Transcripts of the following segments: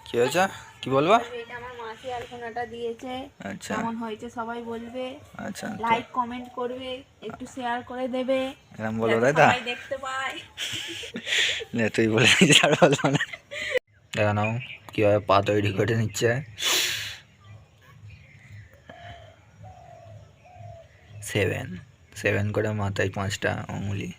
কি হয়েছে কি বলবো? এটা আমার মাসি আলপনাটা দিয়েছে। আচ্ছা কেমন হয়েছে সবাই বলবে, আচ্ছা লাইক কমেন্ট করবে, একটু শেয়ার করে দেবে, এরকম বলবো যাতে তাই তো? সবাই দেখতে পায়। নে তুই বলে দিচ্ছিস আর বলবো না। দেখা নাও কীভাবে পা তৈরি করে নিচ্ছে। 7 করে মাথায় 5টা আঙুলি।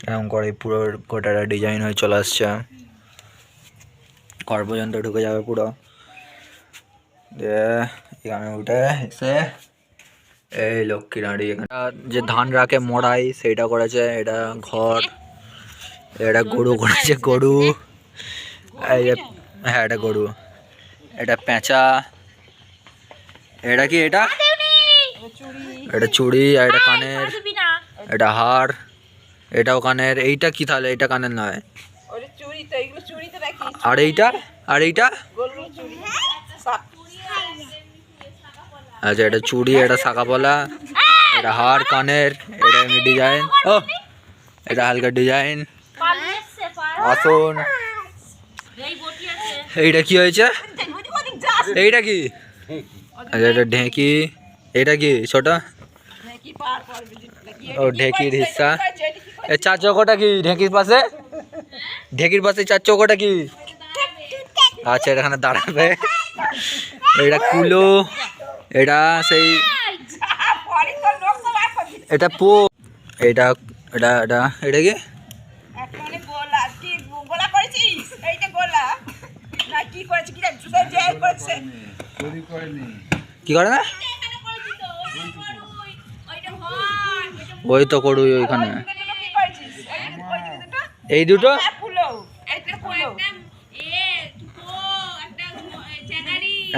এরকম করে পুরো গোটাটা ডিজাইন হয়ে চলে আসছে, কর পর্যন্ত ঢুকে যাবে পুরো। দিয়ে এখানে উঠে এসে এই লক্ষ্মী নাড়ি এখানে যে ধান রাখে মড়াই সেইটা করেছে। এটা ঘর, এটা গরু করেছে, গরু। এই যে হ্যাঁ এটা গরু, এটা পেঁচা, এটা কি এটা এটা চুড়ি, আর এটা কানের, এটা হার, এটাও কানের। এইটা কি তাহলে? এটা কানের নয়। আর এইটা আর এইটা আচ্ছা এটা চুড়ি, এটা শাখা পলা, এটা হার কানের, এটা এমনি ডিজাইন। ও এটা হালকা ডিজাইন। আসুন, এইটা কি হয়েছে? এইটা কি? আচ্ছা এটা ঢেঁকি। এটা কি ছোট? ও ঢেঁকির হিস্সা। এ 4 চৌকোটা কি ঢেঁকির পাশে? ঢেঁকির পাশে 4 চৌকোটা কি? আচ্ছা এটা এখানে দাঁড়াবে। এটা কুলো, এটা সেই এটা পো, এটা এটা এটা এটা কি? কি করে না? ওই তো করু ওইখানে। এই দুটো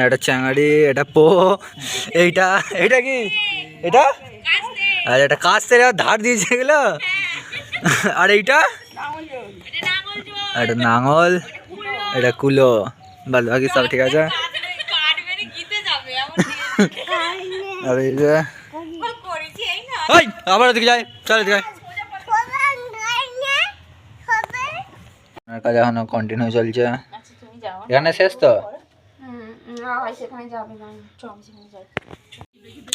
এটা চ্যাঙাড়ি, এটা পো, এইটা এটা কি? এটা আচ্ছা এটা কাস্তে ধার দিয়েছে এগুলো। আর এইটা এটা নাঙল, এটা কুলো। বাদ বাকি সব ঠিক আছে। আর এই যে আবার ওদিকে যাই, চল এদিকে কাজ এখনো কন্টিনিউ চলছে। এখানে শেষ তো?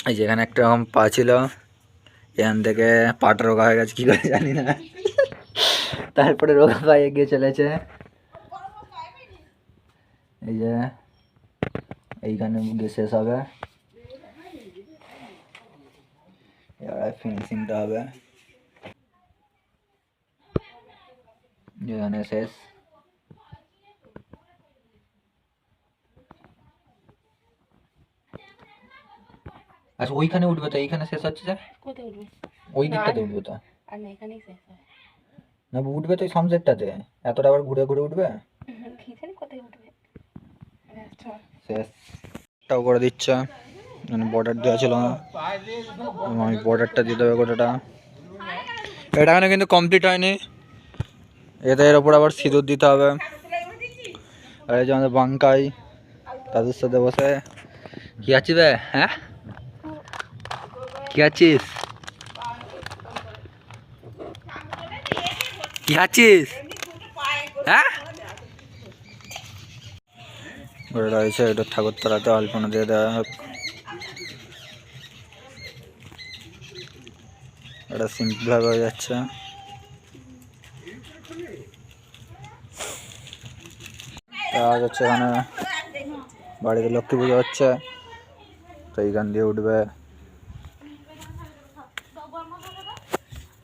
এই যে এখানে একটা রকম পা ছিল, এখান থেকে পাটা রোগা হয়ে গেছে কি করে জানি না। তারপরে রোগা পা এগিয়ে চলেছে। এই যে এইখানে গিয়ে শেষ হবে, এবার ফিনিশিংটা হবে। এখানে শেষ। আচ্ছা ওইখানে উঠবে তো, এইখানে শেষ হচ্ছে যে ওই দিকটাতে উঠবে তো না? উঠবে তো সামসেটটাতে, এতটা আবার ঘুরে ঘুরে উঠবে। শেষ টাও করে দিচ্ছে, মানে বর্ডার দেওয়া ছিল না, আমি বর্ডারটা দিয়ে দেবে গোটাটা। এটা এখানে কিন্তু কমপ্লিট হয়নি, এতে এর ওপর আবার সিঁদুর দিতে হবে। আর এই যে আমাদের বাঙ্কাই তাদের সাথে বসে কি আছিস বে? হ্যাঁ কি আছিস? কি আছিস? হ্যাঁ ওটা রয়েছে, এটা ঠাকুরতলাতে আলপনা দিয়ে দেওয়া হোক। এটা সিম্পল ভাবে হয়ে যাচ্ছে। কাজ হচ্ছে এখানে, বাড়িতে লক্ষ্মী পুজো হচ্ছে তো এইখান দিয়ে উঠবে।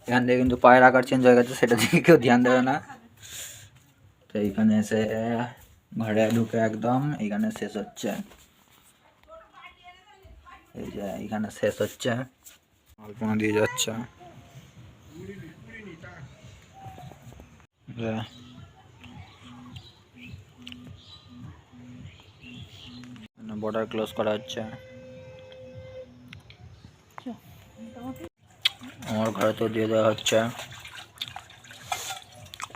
এখান থেকে কিন্তু পায়ের আকার চেঞ্জ হয়ে গেছে, সেটা দিকে কেউ ধ্যান দেবে না। তো এইখানে এসে ঘরে ঢুকে একদম এইখানে শেষ হচ্ছে। এই যে এইখানে শেষ হচ্ছে, আলপনা দিয়ে যাচ্ছে। বর্ডার ক্লোজ করা হচ্ছে। আমার ঘরে তো দিয়ে দেওয়া হচ্ছে।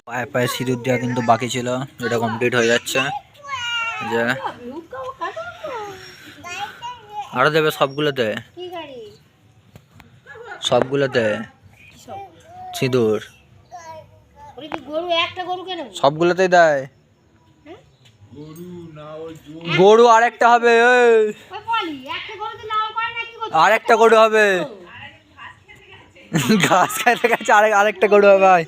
পায়ে পায়ে সিঁদুর দেওয়া কিন্তু বাকি ছিল, যেটা কমপ্লিট হয়ে যাচ্ছে। যে আরো দেবে সবগুলোতে, কি গাড়ি? সবগুলোতে সিঁদুর ওরে কি গরু, একটা গরু কেন? সবগুলোতেই দেয়। হ্যাঁ? গরু আরেকটা হবে, এই ওই বলি একটা গরুতে লাল করে না কি করছিস? আরেকটা গরু হবে, ঘাস খাইতে গেছে, আরেকটা গরু হবে ভাই।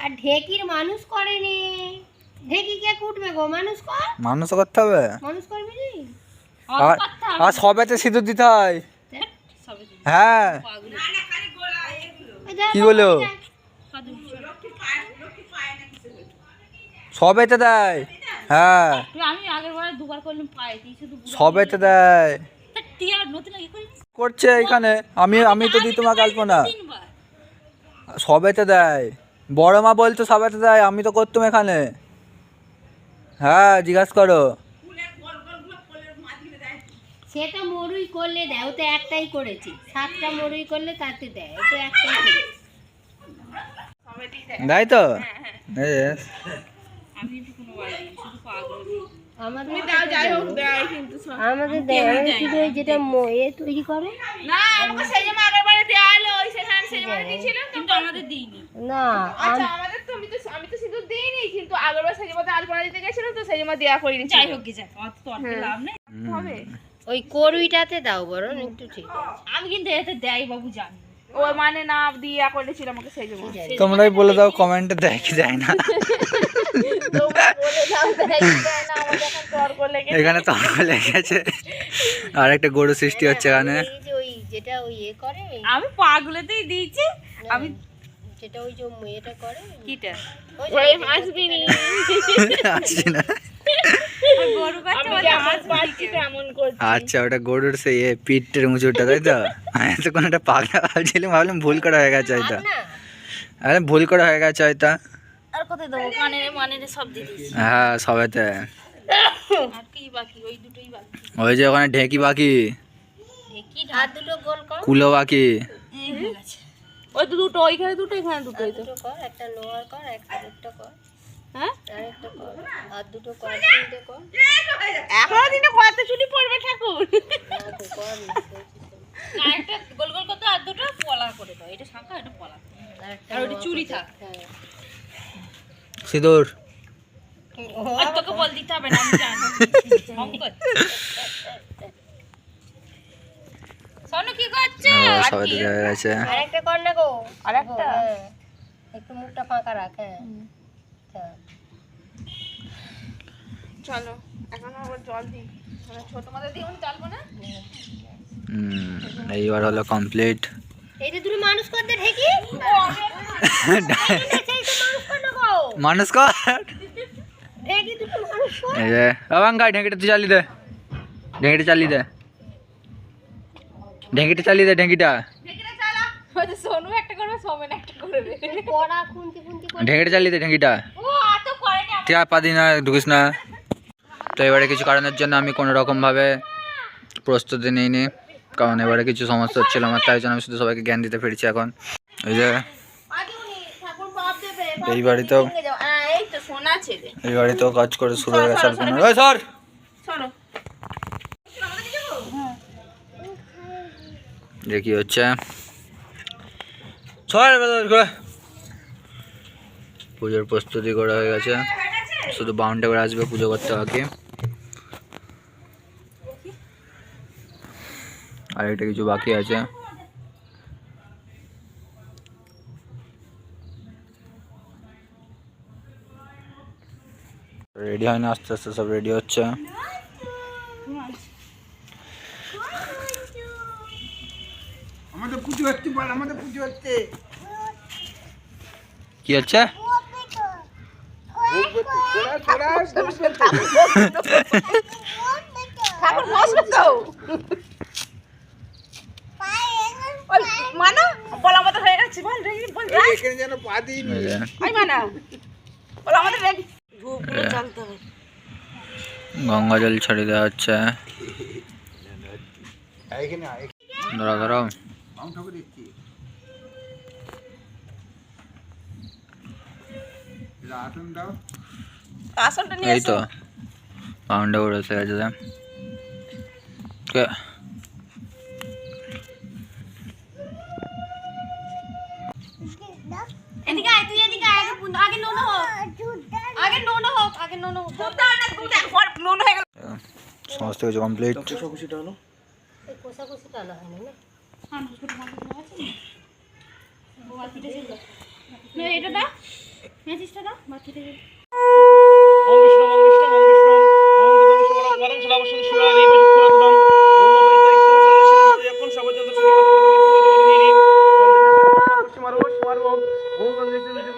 আর ঢেকির মানুষ করেনি, ঢেকি কে কুটবে গো? মানুষ কর, মানুষ করতে হবে, মানুষ করবি নি? আর আর সবেতে সিঁদুর দিতে হয়। হ্যাঁ ওই যা কি বলো, সবেতে দেয়। হ্যাঁ আমি আগের বারে দুবার করলাম পায়ে, তুই শুধু সবেতে দেয়। তুই আর নতুন আগে করিস করছে এখানে, আমি তো দিই তোমার কল্পনা। তিনবার। সবেতে দেয়, বড় মা বলতো সবেতে দেয়, আমি তো করতাম এখানে। হ্যাঁ জিজ্ঞাসা করো। সেটা মরুই করলে দেয়, ও তো একটাই করেছি, 7টা মরুই করলে তাতে দেয়, ও তো একটাই করেছি। দেয় তো আমাদের আমাদের দেয়, আমাদের শুধু ওই যেটা এ তৈরি করে না আমাকে সেই জন্য আগের বারে দেয়া হলো, ওই সেখানে সেই জন্য দিয়েছিল কিন্তু আমাদের দিইনি। না। আচ্ছা আমাদের তো আমি তো সিঁদুর দিইনি, কিন্তু আগের বার সেই জন্য আলপনা দিতে গেছিল তো সেই জন্য দেয়া করিনি। যাই হোক যাই, আমার তো অত লাভ নেই হবে। ওই করুইটাতে দাও বরং একটু, ঠিক আছে। আমি কিন্তু এতে দেই বাবু জানি, ও মানে না দিয়া করেছিল আমাকে সেই জন্য। তোমরাই বলে দাও কমেন্টে, দেয় কি যায় না। তোমরা বলে দাও দেয় কি দেয় না, আমাদের এখন তর্ক লেগে এখানে তর্ক লেগেছে, আর একটা গরু সৃষ্টি হচ্ছে এখানে। এই যে ওই যেটা ওই এ করে, আমি পাগুলোতেই দিয়েছি। আমি যেটা ওই যে এটা করে কিটা ওই ওই হাসবি নি আসছি না। গরু কাছে বলে হাসবি কেমন করছিস। আচ্ছা ওটা গরুর সেই পিঠের উঁচুটা, তাই তো? আমি তো কোনো একটা পাগলা ভাবছিলাম, ভাবলাম ভুল করা হয়ে গেছে হয়তো। না। আরে ভুল করা হয়ে গেছে হয়তো। আর কোথায় দেবো, কানে সব দিয়ে দিয়েছি। হ্যাঁ সবেতে। আর কি বাকি, ওই দুটোই বাকি। ওই যে ওখানে ঢেকি বাকি, দেখি আর দুটো গোল কর, কুলো বাকি। হয়ে গেছে। ওই তো দুটো, ওইখানে দুটো, এখানে দুটো। আর দুটো কর, একটা লোয়ার কর, একটা একটা কর, হ্যাঁ আর একটা কর, আর দুটো কর, তিনটে কর। এখনো দিনে কত চুলি পড়বে ঠাকুর। না তো কর না, একটা গোল গোল করতে, আর দুটো পলা করে দাও। এটা শাঁখা, এটা পলা, আর ওটা চুড়ি থাক। সিঁদুর আর তোকে বল দিতে হবে না, আমি জানি। অঙ্কন সোনু কি করছে? সবেতে দেওয়া গেছে। আর একটা কর না গো, আরেকটা? হ্যাঁ, একটু মুখটা ফাঁকা রাখ। হ্যাঁ আচ্ছা। চলো এখন আবার জল দিই, ছোট মাথা দিয়ে চালবো না। এইবার হলো কমপ্লিট। এই যে দুটো মানুষ করতে ঢেকি, মানুষ কর, ঢেকি দুটো মানুষ কর। এই যে অবাঙ্গাই ঢেঁকিটা তুই চালিয়ে দে, ঢেঁকিটা চালিয়ে দে, ঢেঁকিটা চালিয়ে দে, ঢেঁকিটা সোনু একটা করবে, সোমেন একটা করবে। পড়া খুন্তি খুন্তি করে ঢেঁকিটা চালিয়ে দে, ঢেঁকিটা। ও এত করেনি। তুই আর পাদি না ঢুকিস না। তো এবারে কিছু কারণের জন্য আমি কোনো রকমভাবে প্রস্তুতি নিইনি, কারণ এবারে কিছু সমস্যা হচ্ছিল আমার, তাই জন্য আমি শুধু সবাইকে জ্ঞান দিতে ফিরছি এখন। ওই যে এই বাড়িতেও এই তো সোনা ছেলে। এই বাড়িতেও কাজ করে শুরু হয়ে গেছে। ওই সর চলো যে কি হচ্ছে, সর করে পুজোর প্রস্তুতি করা হয়ে গেছে, শুধু বাউন্ডে করে আসবে পুজো করতে বাকি। আর এটা কিছু বাকি আছে। রেডি হয় না, আস্তে আস্তে সব রেডি হচ্ছে। আমাদের পুজো হচ্ছে, বল আমাদের পুজো হচ্ছে। কি হচ্ছে? ঠাকুর বসবে তো। ওই মানা বলা মতো হয়ে গেছে, বল রেডি, বল এখানে যেন পা দিইনি। এই যে ওই মানা বলা মতো রেডি। ধূপ জ্বালতে হবে। গঙ্গা জল ছড়িয়ে দেওয়া হচ্ছে। এখানে ধরো ধরো, মাউন্ট ঠাকুর দিচ্ছি। আসন দাও। আসনটা নিয়ে এই এসো। তো বাউন্ডে করে বসে গেছে। এদিকে আয়, তুই এদিকে আয়, আগে নোনো হোক, আগে নোনো হোক, আগে নোনো হোক। সমস্ত কিছু কমপ্লিট। এই কোষাকুষিটা আনা হয়নি না? এটা দাও, মেসিসটা দাও, বাকিটা দাও। ওম বিষ্ণু ওম বিষ্ণু ওম বিষ্ণু ওম তদং শিবরাং বরং শিলাবশন শিবরা দেব চক্ষুরাদম ওম অপরিত ইত্তম সর্বশন এখন সবজন্ত সুনিগত নিরি মারো মারো ওম গন্ধেশ জগজগ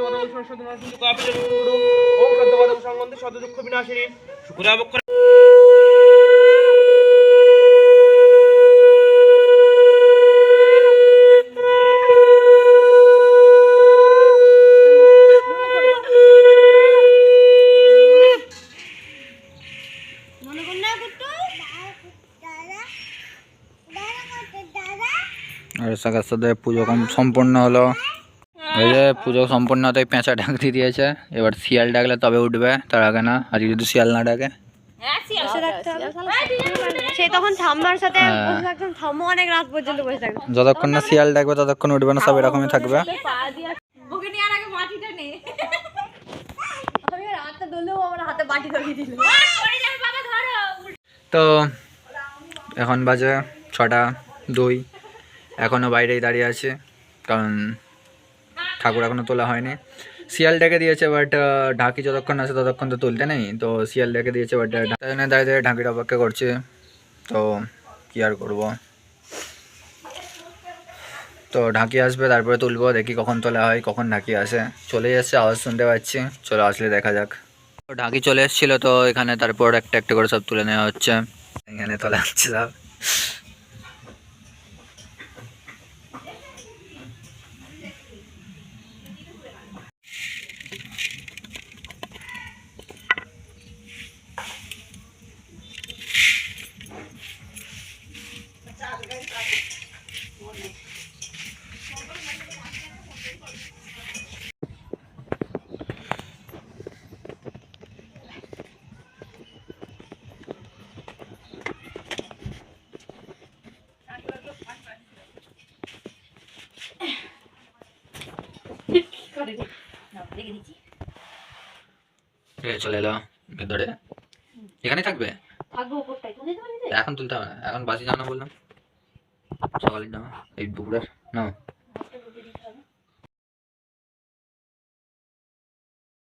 ওম বিষ্ণু সদনা সুন্দর কাপি জগগুরু ওম সদ্যবাদম সংবন্ধে সদ দুঃখ বিনাশিনী শুকুরাবক মনে কর না কুট্টু? আর সাথে সাথে পুজো সম্পূর্ণ হলো। এই যে পুজো সম্পূর্ণ হতে পেঁচা ডাক দিয়ে দিয়েছে, এবার শিয়াল ডাকলে তবে উঠবে, তার আগে না। আজকে যদি শিয়াল না ডাকে সে তখন ঠাম্মার সাথে হ্যাঁ। বসে থাকতাম, ঠাম্মা অনেক রাত পর্যন্ত বসে থাকতো। যতক্ষণ না শিয়াল ডাকবে ততক্ষণ উঠবে না, সব এরকমই থাকবে। ওকে নিয়ে আর আগে মাটিটা নে। আমি আর হাতটা ধরলেও আমার হাতে বাটি ধরিয়ে দিল। পড়ে যাবে বাবা, ধরো। তো এখন বাজে 6:02, এখনও বাইরেই দাঁড়িয়ে আছে, কারণ ঠাকুর এখনও তোলা হয়নি। শিয়াল ডেকে দিয়েছে, বাট ঢাকি যতক্ষণ আছে ততক্ষণ তো তুলতে নেই, তো শিয়াল ডেকে দিয়েছে, বাট দাঁড়িয়ে দাঁড়িয়ে ঢাকির অপেক্ষা করছে। তো কী আর করবো, তো ঢাকি আসবে তারপরে তুলবো, দেখি কখন তোলা হয়, কখন ঢাকি আসে। চলে এসছে, আওয়াজ শুনতে পাচ্ছি, চলো আসলে দেখা যাক। তো ঢাকি চলে এসেছিলো, তো এখানে তারপর একটা একটা করে সব তুলে নেওয়া হচ্ছে, এখানে তোলা হচ্ছে সব। চলে এলো ভেতরে, এখানে থাকবে, থাকবো উপরটায়, তুলে দেবো নিজে? এখন তুলতে হবে না, এখন বাসি জানা বললাম, সকালে জামা এই দুপুরের না।